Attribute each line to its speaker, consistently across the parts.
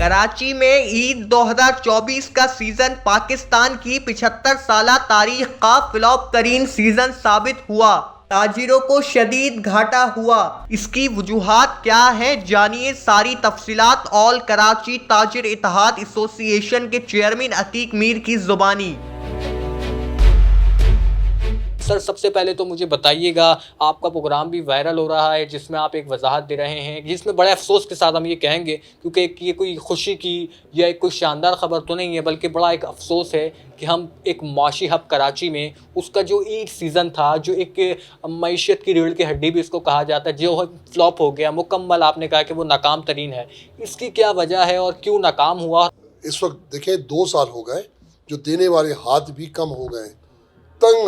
Speaker 1: कराची में ईद 2024 का सीजन पाकिस्तान की 75 साला तारीख का फ्लॉप तरीन सीजन साबित हुआ। ताजिरों को शदीद घाटा हुआ। इसकी वजूहात क्या है, जानिए सारी तफसीलात ऑल कराची ताजिर इत्तेहाद एसोसिएशन के चेयरमैन अतीक मीर की जुबानी।
Speaker 2: सर, सबसे पहले तो मुझे बताइएगा, आपका प्रोग्राम भी वायरल हो रहा है जिसमें आप एक वजाहत दे रहे हैं, जिसमें बड़े अफसोस के साथ हम ये कहेंगे, क्योंकि ये कोई खुशी की या एक कोई शानदार ख़बर तो नहीं है, बल्कि बड़ा एक अफसोस है कि हम एक माशी हब कराची में उसका जो ईद सीज़न था, जो एक मईशत की रीढ़ की हड्डी भी इसको कहा जाता है, जो फ्लॉप हो गया मुकम्मल। आपने कहा कि वो नाकाम तरीन है, इसकी क्या वजह है और क्यों नाकाम हुआ?
Speaker 3: इस वक्त देखें 2 साल हो गए, जो देने वाले हाथ भी कम हो गए, तंग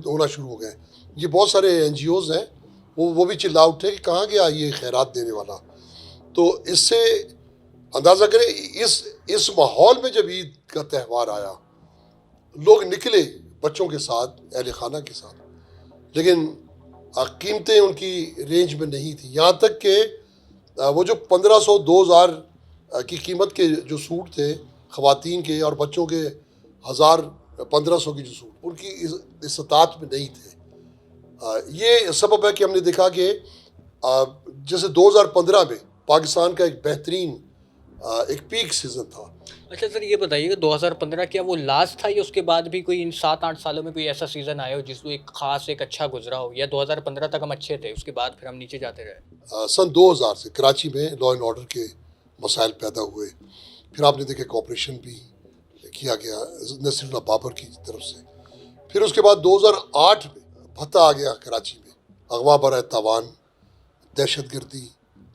Speaker 3: होना शुरू हो गए। ये बहुत सारे NGOs हैं, वो भी चिल्ला उठे कि कहाँ गया ये खैरात देने वाला। तो इससे अंदाज़ा करें, इस माहौल में जब ईद का त्यौहार आया, लोग निकले बच्चों के साथ, अहले खाना के साथ, लेकिन कीमतें उनकी रेंज में नहीं थी। यहाँ तक कि वो जो 1500-2000 की कीमत के जो सूट थे ख़वातीन के और बच्चों के 1000-1500 की जो सूट, उनकी इस्तात में नहीं थे। ये सबब है कि हमने देखा कि जैसे 2015 में पाकिस्तान का एक बेहतरीन एक पीक सीज़न था।
Speaker 2: अच्छा सर, ये बताइएगा 2015 क्या वो लास्ट था या उसके बाद भी कोई इन 7-8 सालों में कोई ऐसा सीज़न आया हो जिसको एक ख़ास एक अच्छा गुजरा हो, या 2015 तक हम अच्छे थे उसके बाद फिर हम नीचे जाते रहे?
Speaker 3: सन 2000 से कराची में लॉ एंड ऑर्डर के मसाइल पैदा हुए, फिर आपने देखे कॉपरेशन भी किया गया नसीरुल्लाह बाबर की तरफ से। फिर उसके बाद 2008 में भत्ता आ गया कराची में, अगवा बर तावान, दहशत गर्दी,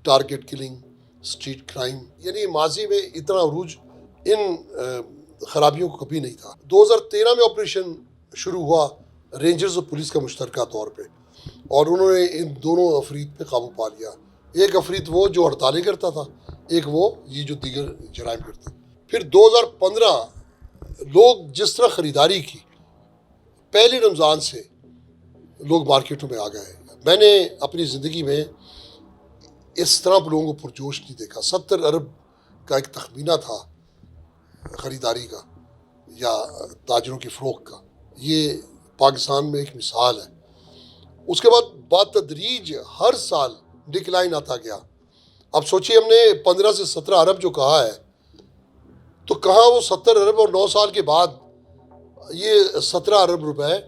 Speaker 3: टारगेट किलिंग, स्ट्रीट क्राइम, यानी माजी में इतना अरूज इन खराबियों को कभी नहीं था। 2013 में ऑपरेशन शुरू हुआ रेंजर्स और पुलिस का मुश्तरका तौर पे, और उन्होंने इन दोनों अफरीद पे काबू पा लिया। एक अफरीद वो जो हड़तालें करता था, एक वो ये जो दीगर जराइम करता। फिर 2015 लोग जिस तरह ख़रीदारी की, पहले रमज़ान से लोग मार्केटों में आ गए। मैंने अपनी ज़िंदगी में इस तरह लोगों को पुरजोश नहीं देखा। 70 अरब का एक तखमीना था ख़रीदारी का या ताजरों की फ़रोख्त का। ये पाकिस्तान में एक मिसाल है। उसके बाद बातदरीज हर साल डिक्लाइन आता गया। अब सोचिए, हमने 15 से 17 अरब जो कहा है, तो कहाँ वो 70 अरब, और 9 साल के बाद ये 17 अरब रुपए।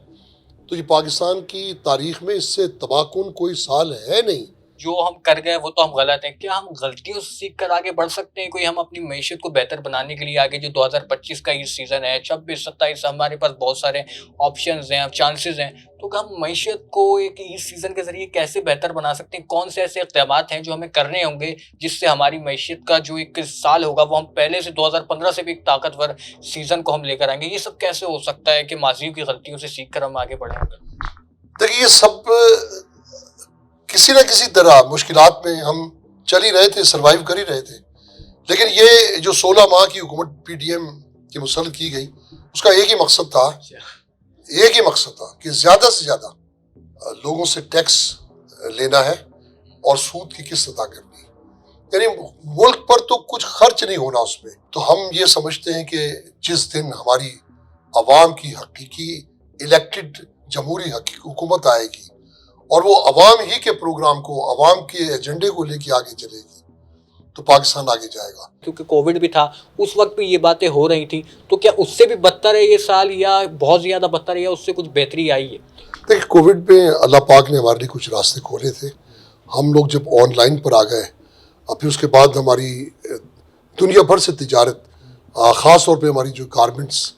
Speaker 3: तो ये पाकिस्तान की तारीख में इससे तबाहकुन कोई साल है नहीं।
Speaker 2: जो हम कर गए वो तो हम गलत हैं, क्या हम गलतियों से सीख कर आगे बढ़ सकते हैं? कोई हम अपनी मईशत को बेहतर बनाने के लिए आगे जो 2025 का ये सीज़न है, 26-27 हमारे पास बहुत सारे ऑप्शंस हैं, चांसेस हैं, तो हम मईशत को एक इस सीज़न के ज़रिए कैसे बेहतर बना सकते हैं? कौन से ऐसे इक़दामात हैं जो हमें करने होंगे जिससे हमारी मईशत का जो एक साल होगा वो हम पहले से 2015 से भी एक ताकतवर सीज़न को हम लेकर आएंगे? ये सब कैसे हो सकता है कि माजी की गलतियों से सीख कर हम आगे बढ़ेंगे?
Speaker 3: देखिए, ये सब किसी न किसी तरह मुश्किलात में हम चल ही रहे थे, सर्वाइव कर ही रहे थे। लेकिन ये जो 16 माह की हुकूमत PDM की मुसल्लत की गई, उसका एक ही मकसद था कि ज़्यादा से ज़्यादा लोगों से टैक्स लेना है और सूद की किस्त अदा करनी है। यानी मुल्क पर तो कुछ खर्च नहीं होना उसमें। तो हम ये समझते हैं कि जिस दिन हमारी अवाम की हकीकी इलेक्टेड जमहूरी हुकूमत आएगी और वो अवाम ही के प्रोग्राम को, अवाम के एजेंडे को लेके आगे चलेगी, तो पाकिस्तान आगे जाएगा।
Speaker 2: क्योंकि कोविड भी था, उस वक्त भी ये बातें हो रही थी, तो क्या उससे भी बदतर है ये साल, या बहुत ज़्यादा बदतर है, या उससे कुछ बेहतरी आई है?
Speaker 3: देखिए, कोविड में अल्लाह पाक ने हमारे लिए कुछ रास्ते खोले थे। हम लोग जब ऑनलाइन पर आ गए, और फिर उसके बाद हमारी दुनिया भर से तिजारत, ख़ास तौर पे हमारी जो गारमेंट्स,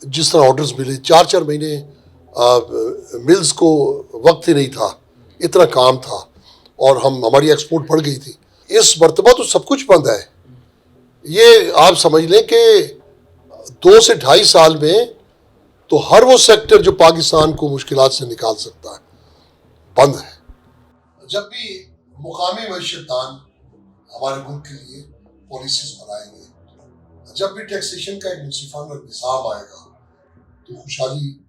Speaker 3: जिस तरह ऑर्डर्स मिले, 4-4 महीने मिल्स को वक्त ही नहीं था, इतना काम था, और हमारी एक्सपोर्ट बढ़ गई थी। इस मरतबा तो सब कुछ बंद है। ये आप समझ लें कि 2 से 2.5 साल में तो हर वो सेक्टर जो पाकिस्तान को मुश्किलात से निकाल सकता है बंद है। जब भी मुकामी मईशतदान हमारे मुल्क के लिए पॉलिसीज बनाएंगे, जब भी टैक्सेशन का एक मुनसिफाना निज़ाम आएगा, तो खुशहाली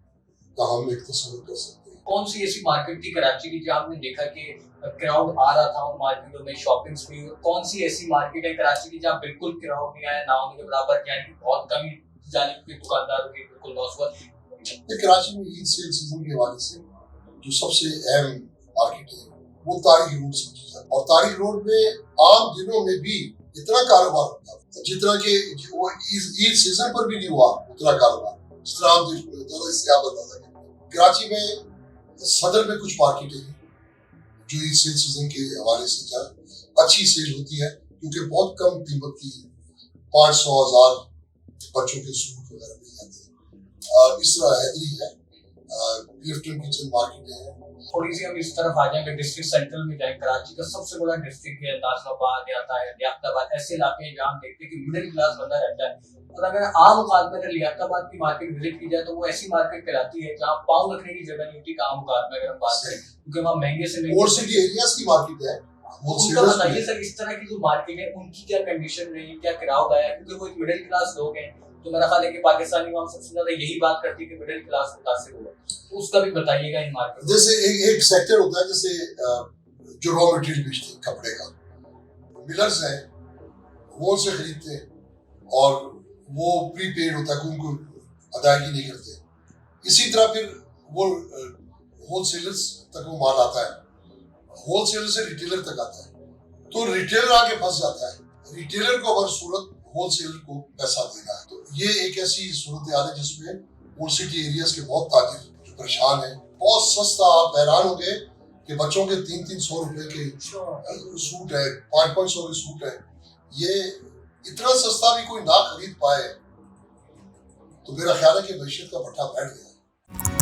Speaker 3: का हम एक तस्वीर कर सकते हैं।
Speaker 2: कौन सी ऐसी मार्केट थी कराची की जहाँ आपने देखा कि क्राउड आ रहा था उन मार्केटों में, शॉपिंग्स भी। कौन सी ऐसी मार्केट है कराची की जहाँ बिल्कुल क्राउड नहीं आया, ना होने के बराबर, यानी बहुत कम ही जाने के दुकानदारों की बिल्कुल लॉस हुआ?
Speaker 3: कराची में ईद सेल सीजन के हवाले से जो सबसे अहम मार्केट है वो तारिक रोड समझी जाती है। और तारिक रोड में आम दिनों में भी इतना कारोबार होता है जितना कि वो ईद सीजन पर भी नहीं हुआ उतना कारोबार जितना आप इससे आप बता सकते। कराची में सदर में कुछ मार्केटें हैं जो ईद सेल सीजन के हवाले से अच्छी सेल होती है क्योंकि बहुत कम कीमत की 500,000 बच्चों के सूट वगैरह मिल जाते हैं। इस तरह हैदरी है, क्लिफ्टन किचन मार्केट है।
Speaker 2: थोड़ी सी हम इस तरफ आ जाएंगे, डिस्ट्रिक्ट सेंट्रल में जाएंगे। कराची का सबसे बड़ा डिस्ट्रिक्ट है नाजिराबाद, आता है लियाकताबाद, ऐसे इलाके हैं जहाँ हम देखते हैं कि मिडिल क्लास बंदा रहता है। और अगर आम औकात में अगर लियाकताबाद की मार्केट विजिट की जाए तो वो ऐसी मार्केट कहलाती है जहाँ पाँव रखने की जगह नहीं होती आम औकात में, अगर हम बात करें, क्योंकि वहाँ महंगे से महंगे
Speaker 3: ओल्ड सिटी एरियाज की मार्केट है।
Speaker 2: उनका बताइए सर, इस तरह की जो मार्केट है उनकी क्या कंडीशन रही, क्या क्राउड आया? क्योंकि वो एक मिडिल क्लास लोग हैं, तो मेरा ख्याल है कि पाकिस्तानी वहाँ सबसे ज्यादा यही बात करती है कि मिडिल क्लास मुतासिर हुआ, तो उसका भी बताइएगा इन मार्केट।
Speaker 3: जैसे एक सेक्टर होता है जैसे जो रॉ मटेरियल बेचते हैं कपड़े का, मिलर्स हैं वो से खरीदते हैं और वो प्रीपेड होता है, उनको अदायगी नहीं करते। इसी तरह फिर वो होलसेलर्स तक वो माल आता है, होलसेलर से रिटेलर तक आता है, तो रिटेलर आके फंस जाता है। रिटेलर को अगर सूरत होलसेलर को पैसा देना है, तो ये एक ऐसी सूरत हाल है जिसमें ओल्ड सिटी एरियाज के बहुत ताजिर जो परेशान है। बहुत सस्ता, आप हैरान हो गए कि बच्चों के 300-300 रुपए के सूट है, 500-500 के सूट है। ये इतना सस्ता भी कोई ना खरीद पाए तो मेरा ख्याल है कि मैशत का भट्टा बैठ गया।